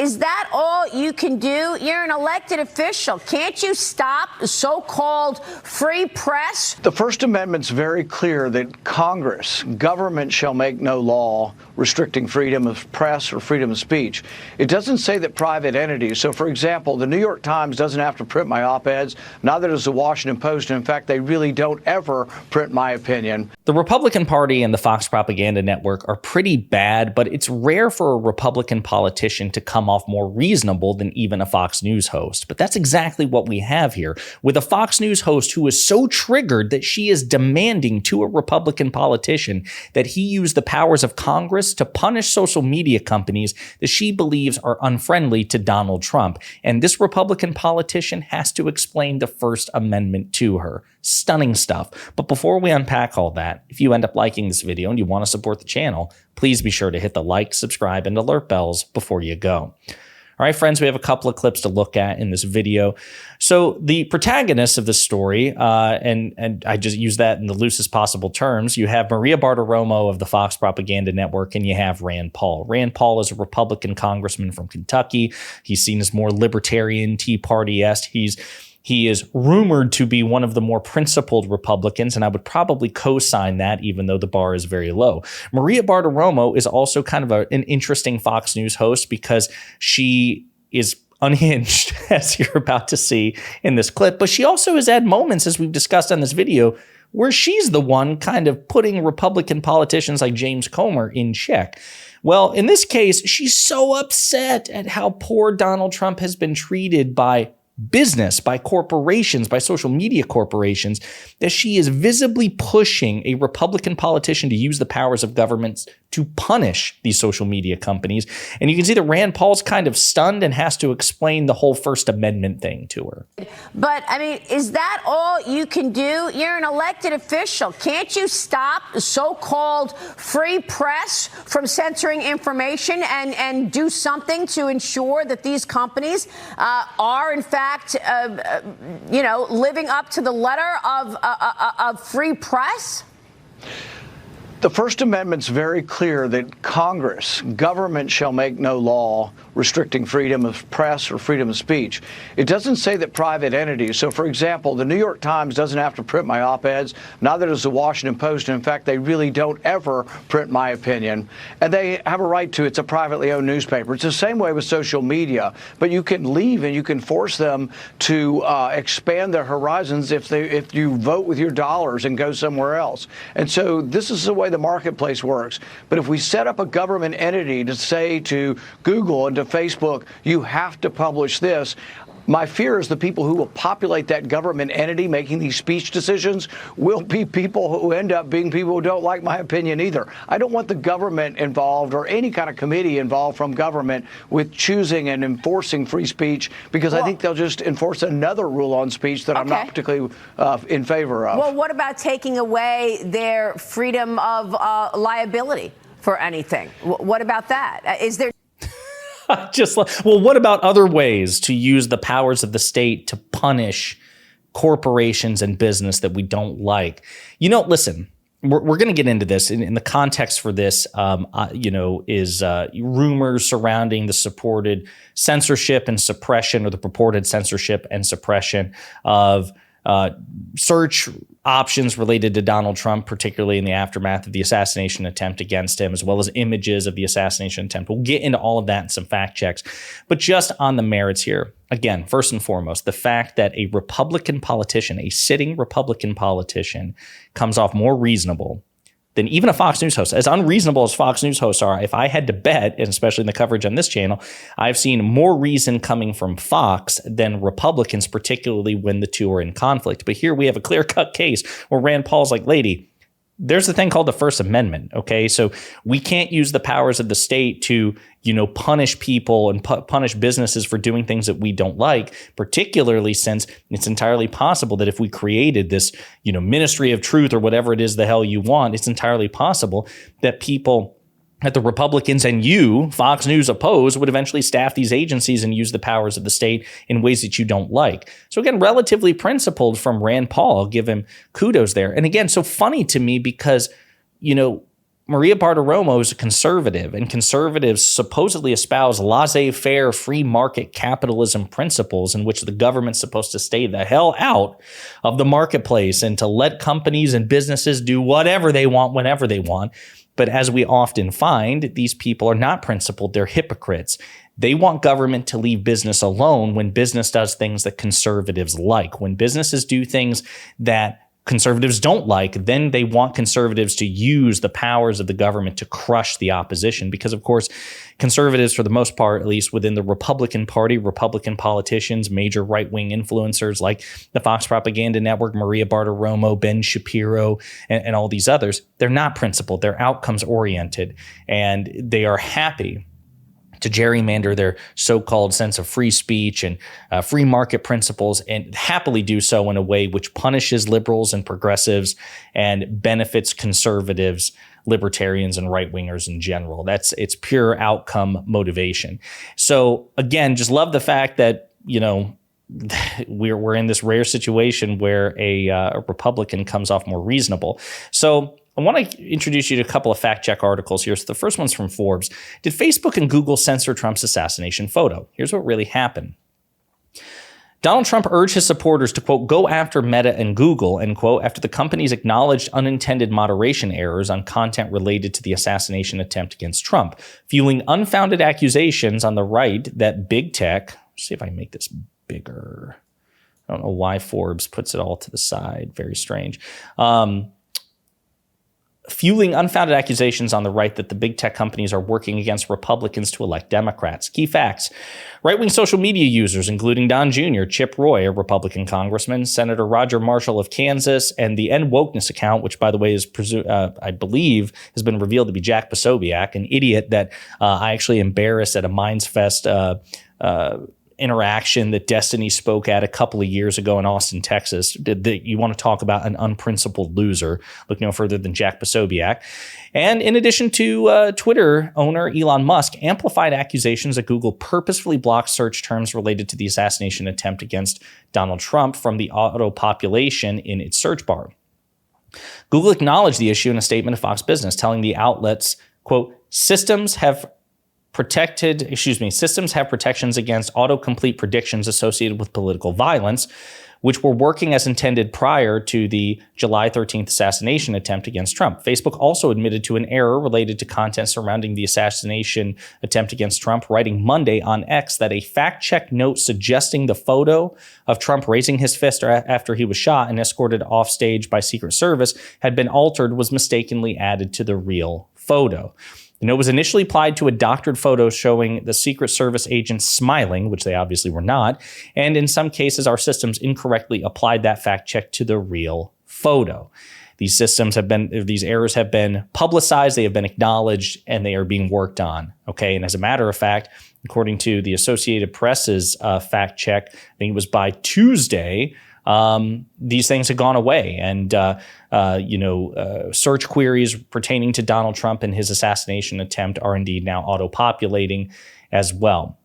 is that all you can do? You're an elected official. Can't you stop the so-called free press? The First Amendment's very clear that Congress, government shall make no law restricting freedom of press or freedom of speech. It doesn't say that private entities. So, for example, the New York Times doesn't have to print my op-eds. Neither does the Washington Post. In fact, they really don't ever print my opinion. The Republican Party and the Fox Propaganda Network are pretty bad, but it's rare for a Republican politician to come off more reasonable than even a Fox News host. But that's exactly what we have here, with a Fox News host who is so triggered that she is demanding to a Republican politician that he use the powers of Congress to punish social media companies that she believes are unfriendly to Donald Trump. And this Republican politician has to explain the First Amendment to her. Stunning stuff. But before we unpack all that, if you end up liking this video and you want to support the channel, please be sure to hit the like, subscribe, and alert bells before you go. All right, friends, we have a couple of clips to look at in this video. So the protagonist of this story, and I just use that in the loosest possible terms, you have Maria Bartiromo of the Fox Propaganda Network, and you have Rand Paul. Rand Paul is a Republican congressman from Kentucky. He's seen as more libertarian, Tea Party-esque. He is rumored to be one of the more principled Republicans, and I would probably co-sign that, even though the bar is very low. Maria Bartiromo is also kind of an interesting Fox News host because she is unhinged, as you're about to see in this clip, but she also has had moments, as we've discussed on this video, where she's the one kind of putting Republican politicians like James Comer in check. Well, in this case, she's so upset at how poor Donald Trump has been treated by business, by corporations, by social media corporations, that she is visibly pushing a Republican politician to use the powers of governments to punish these social media companies. And you can see that Rand Paul's kind of stunned and has to explain the whole First Amendment thing to her. But, I mean, is that all you can do? You're an elected official. Can't you stop the so-called free press from censoring information and do something to ensure that these companies are, in fact, living up to the letter of free press? The First Amendment's very clear that Congress, government shall make no law restricting freedom of press or freedom of speech. It doesn't say that private entities. So, for example, the New York Times doesn't have to print my op-eds. Neither does the Washington Post. In fact, they really don't ever print my opinion. And they have a right to. It's a privately owned newspaper. It's the same way with social media. But you can leave and you can force them to expand their horizons if you vote with your dollars and go somewhere else. And so this is the way the marketplace works. But if we set up a government entity to say to Google and to Facebook, you have to publish this, my fear is the people who will populate that government entity making these speech decisions will be people who end up being people who don't like my opinion either. I don't want the government involved or any kind of committee involved from government with choosing and enforcing free speech, because I think they'll just enforce another rule on speech that I'm not particularly in favor of. Well, what about taking away their freedom of liability for anything? What about that? Is there... Well, what about other ways to use the powers of the state to punish corporations and business that we don't like? You know, listen, we're going to get into this in the context for this, is rumors surrounding the supported censorship and suppression, or the purported censorship and suppression of search options related to Donald Trump, particularly in the aftermath of the assassination attempt against him, as well as images of the assassination attempt. We'll get into all of that and some fact checks. But just on the merits here, again, first and foremost, the fact that a Republican politician, a sitting Republican politician, comes off more reasonable than even a Fox News host. As unreasonable as Fox News hosts are, if I had to bet, and especially in the coverage on this channel, I've seen more reason coming from Fox than Republicans, particularly when the two are in conflict. But here we have a clear-cut case where Rand Paul's like, lady, there's a thing called the First Amendment, okay? So we can't use the powers of the state to, punish people and punish businesses for doing things that we don't like, particularly since it's entirely possible that if we created this, Ministry of Truth or whatever it is the hell you want, it's entirely possible that people that the Republicans and you, Fox News, oppose would eventually staff these agencies and use the powers of the state in ways that you don't like. So again, relatively principled from Rand Paul. I'll give him kudos there. And again, so funny to me because, Maria Bartiromo is a conservative, and conservatives supposedly espouse laissez-faire free market capitalism principles in which the government's supposed to stay the hell out of the marketplace and to let companies and businesses do whatever they want, whenever they want. But as we often find, these people are not principled, they're hypocrites. They want government to leave business alone when business does things that conservatives like. When businesses do things that conservatives don't like, then they want conservatives to use the powers of the government to crush the opposition. Because, of course, conservatives, for the most part, at least within the Republican Party, Republican politicians, major right-wing influencers like the Fox Propaganda Network, Maria Bartiromo, Ben Shapiro, and all these others, they're not principled. They're outcomes-oriented, and they are happy to gerrymander their so-called sense of free speech and free market principles, and happily do so in a way which punishes liberals and progressives and benefits conservatives, libertarians, and right-wingers in general. It's pure outcome motivation. So again, just love the fact that, we're in this rare situation where a Republican comes off more reasonable. So I want to introduce you to a couple of fact check articles here. So the first one's from Forbes. Did Facebook and Google censor Trump's assassination photo? Here's what really happened. Donald Trump urged his supporters to, quote, go after Meta and Google, end quote, after the companies acknowledged unintended moderation errors on content related to the assassination attempt against Trump, fueling unfounded accusations on the right that big tech, let's see if I can make this bigger. I don't know why Forbes puts it all to the side. Very strange. Fueling unfounded accusations on the right that the big tech companies are working against Republicans to elect Democrats. Key facts. Right-wing social media users, including Don Jr., Chip Roy, a Republican congressman, Senator Roger Marshall of Kansas, and the End Wokeness account, which, by the way, is I believe has been revealed to be Jack Posobiec, an idiot that I actually embarrassed at a Minds Fest interaction that Destiny spoke at a couple of years ago in Austin, Texas. You want to talk about an unprincipled loser? Look no further than Jack Posobiec. And in addition to Twitter owner Elon Musk, amplified accusations that Google purposefully blocked search terms related to the assassination attempt against Donald Trump from the auto population in its search bar. Google acknowledged the issue in a statement to Fox Business, telling the outlets, quote, systems have protections against autocomplete predictions associated with political violence, which were working as intended prior to the July 13th assassination attempt against Trump. Facebook also admitted to an error related to content surrounding the assassination attempt against Trump, writing Monday on X that a fact-check note suggesting the photo of Trump raising his fist after he was shot and escorted off stage by Secret Service had been altered was mistakenly added to the real photo. The note was initially applied to a doctored photo showing the Secret Service agents smiling, which they obviously were not, and in some cases, our systems incorrectly applied that fact check to the real photo. These errors have been publicized, they have been acknowledged, and they are being worked on. Okay, and as a matter of fact, according to the Associated Press's fact check, I think it was by Tuesday, these things have gone away, and search queries pertaining to Donald Trump and his assassination attempt are indeed now auto-populating as well.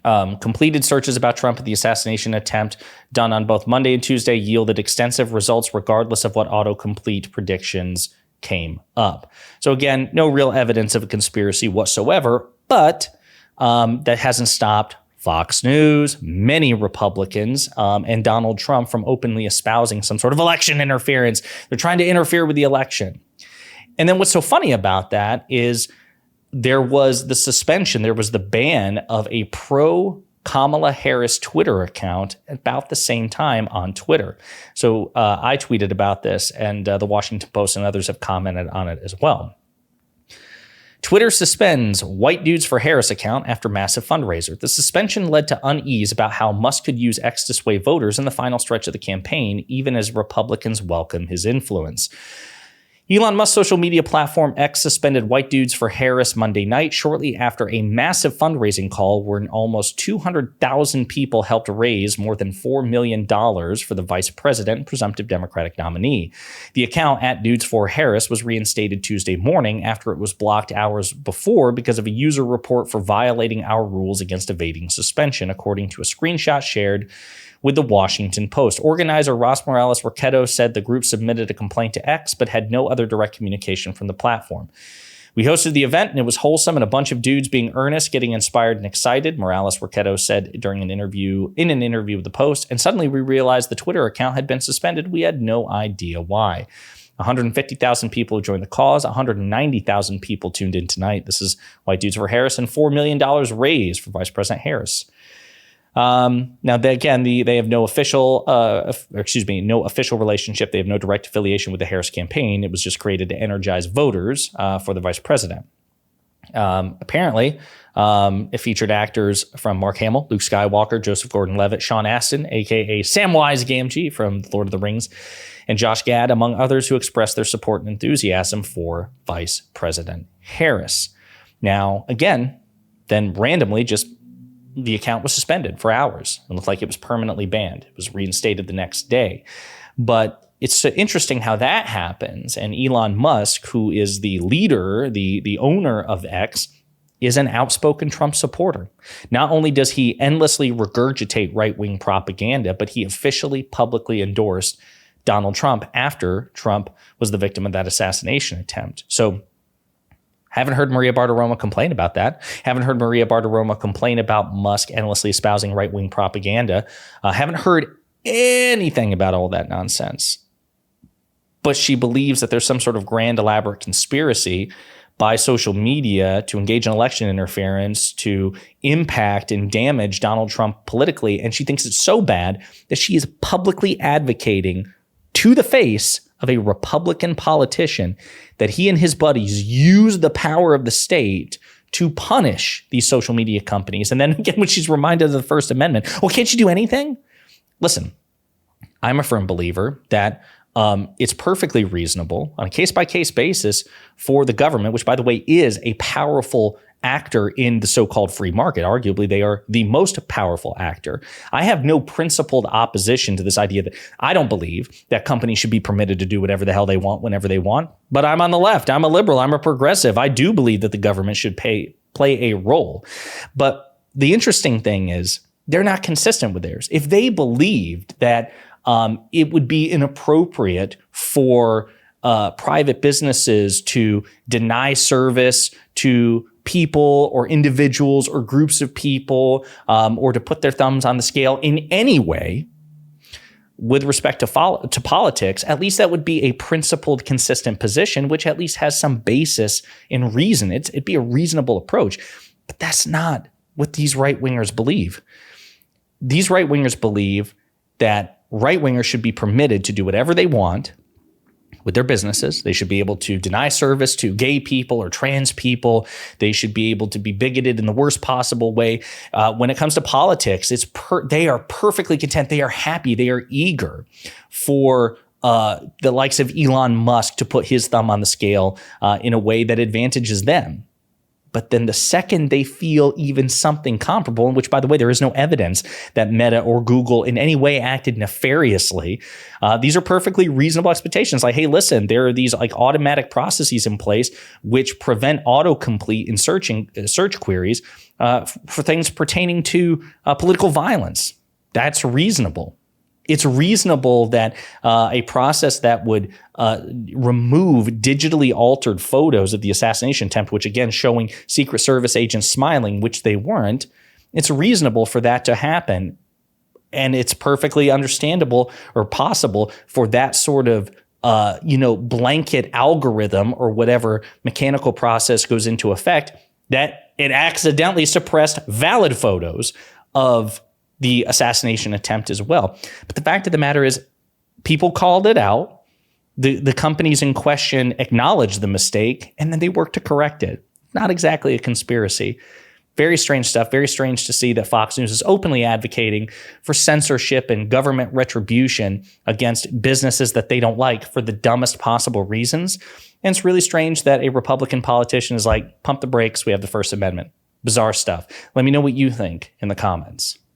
Completed searches about Trump and the assassination attempt done on both Monday and Tuesday yielded extensive results regardless of what autocomplete predictions came up. So again, no real evidence of a conspiracy whatsoever, but that hasn't stopped Fox News, many Republicans, and Donald Trump from openly espousing some sort of election interference. They're trying to interfere with the election. And then what's so funny about that is there was the suspension, there was the ban of a pro-Kamala Harris Twitter account about the same time on Twitter. So I tweeted about this, and the Washington Post and others have commented on it as well. Twitter suspends White Dudes for Harris account after massive fundraiser. The suspension led to unease about how Musk could use X to sway voters in the final stretch of the campaign, even as Republicans welcome his influence. Elon Musk's social media platform X suspended White Dudes for Harris Monday night, shortly after a massive fundraising call where almost 200,000 people helped raise more than $4 million for the vice president and presumptive Democratic nominee. The account @Dudes4Harris was reinstated Tuesday morning after it was blocked hours before because of a user report for violating our rules against evading suspension, according to a screenshot shared with the Washington Post. Organizer Ross Morales Roquetto said the group submitted a complaint to X but had no other other direct communication from the platform. We hosted the event and it was wholesome and a bunch of dudes being earnest, getting inspired and excited, Morales-Riquetto said during an interview with the Post. And suddenly we realized the Twitter account had been suspended. We had no idea why. 150,000 people joined the cause. 190,000 people tuned in tonight. This is White Dudes for Harris and $4 million raised for Vice President Harris. Now, they have no official, no official relationship. They have no direct affiliation with the Harris campaign. It was just created to energize voters for the vice president. Apparently, it featured actors from Mark Hamill, Luke Skywalker, Joseph Gordon-Levitt, Sean Astin, a.k.a. Samwise Gamgee from Lord of the Rings, and Josh Gad, among others, who expressed their support and enthusiasm for Vice President Harris. Now, again, then randomly the account was suspended for hours. It looked like it was permanently banned. It was reinstated the next day. But it's so interesting how that happens. And Elon Musk, who is the leader, the owner of X, is an outspoken Trump supporter. Not only does he endlessly regurgitate right-wing propaganda, but he officially publicly endorsed Donald Trump after Trump was the victim of that assassination attempt. So haven't heard Maria Bartiromo complain about that. Haven't heard Maria Bartiromo complain about Musk endlessly espousing right-wing propaganda. Haven't heard anything about all that nonsense. But she believes that there's some sort of grand, elaborate conspiracy by social media to engage in election interference, to impact and damage Donald Trump politically. And she thinks it's so bad that she is publicly advocating to the face of a Republican politician that he and his buddies use the power of the state to punish these social media companies. And then again, when she's reminded of the First Amendment, well, can't you do anything? Listen, I'm a firm believer that it's perfectly reasonable on a case-by-case basis for the government, which, by the way, is a powerful actor in the so-called free market. Arguably, they are the most powerful actor. I have no principled opposition to this idea that I don't believe that companies should be permitted to do whatever the hell they want whenever they want. But I'm on the left. I'm a liberal. I'm a progressive. I do believe that the government should play a role. But the interesting thing is they're not consistent with theirs. If they believed that it would be inappropriate for private businesses to deny service to people or individuals or groups of people, or to put their thumbs on the scale in any way with respect to politics, at least that would be a principled, consistent position, which at least has some basis in reason. It'd be a reasonable approach. But that's not what these right-wingers believe. These right-wingers believe that right-wingers should be permitted to do whatever they want with their businesses. They should be able to deny service to gay people or trans people. They should be able to be bigoted in the worst possible way. When it comes to politics, they are perfectly content. They are happy. They are eager for the likes of Elon Musk to put his thumb on the scale in a way that advantages them. But then the second they feel even something comparable, in which, by the way, there is no evidence that Meta or Google in any way acted nefariously, these are perfectly reasonable expectations. Like, hey, listen, there are these like automatic processes in place which prevent autocomplete in search queries for things pertaining to political violence. That's reasonable. It's reasonable that a process that would remove digitally altered photos of the assassination attempt, which again showing Secret Service agents smiling, which they weren't, it's reasonable for that to happen. And it's perfectly understandable or possible for that sort of blanket algorithm or whatever mechanical process goes into effect, that it accidentally suppressed valid photos of the assassination attempt as well. But the fact of the matter is, people called it out. The companies in question acknowledged the mistake, and then they worked to correct it. Not exactly a conspiracy. Very strange stuff. Very strange to see that Fox News is openly advocating for censorship and government retribution against businesses that they don't like for the dumbest possible reasons. And it's really strange that a Republican politician is like, pump the brakes, we have the First Amendment. Bizarre stuff. Let me know what you think in the comments.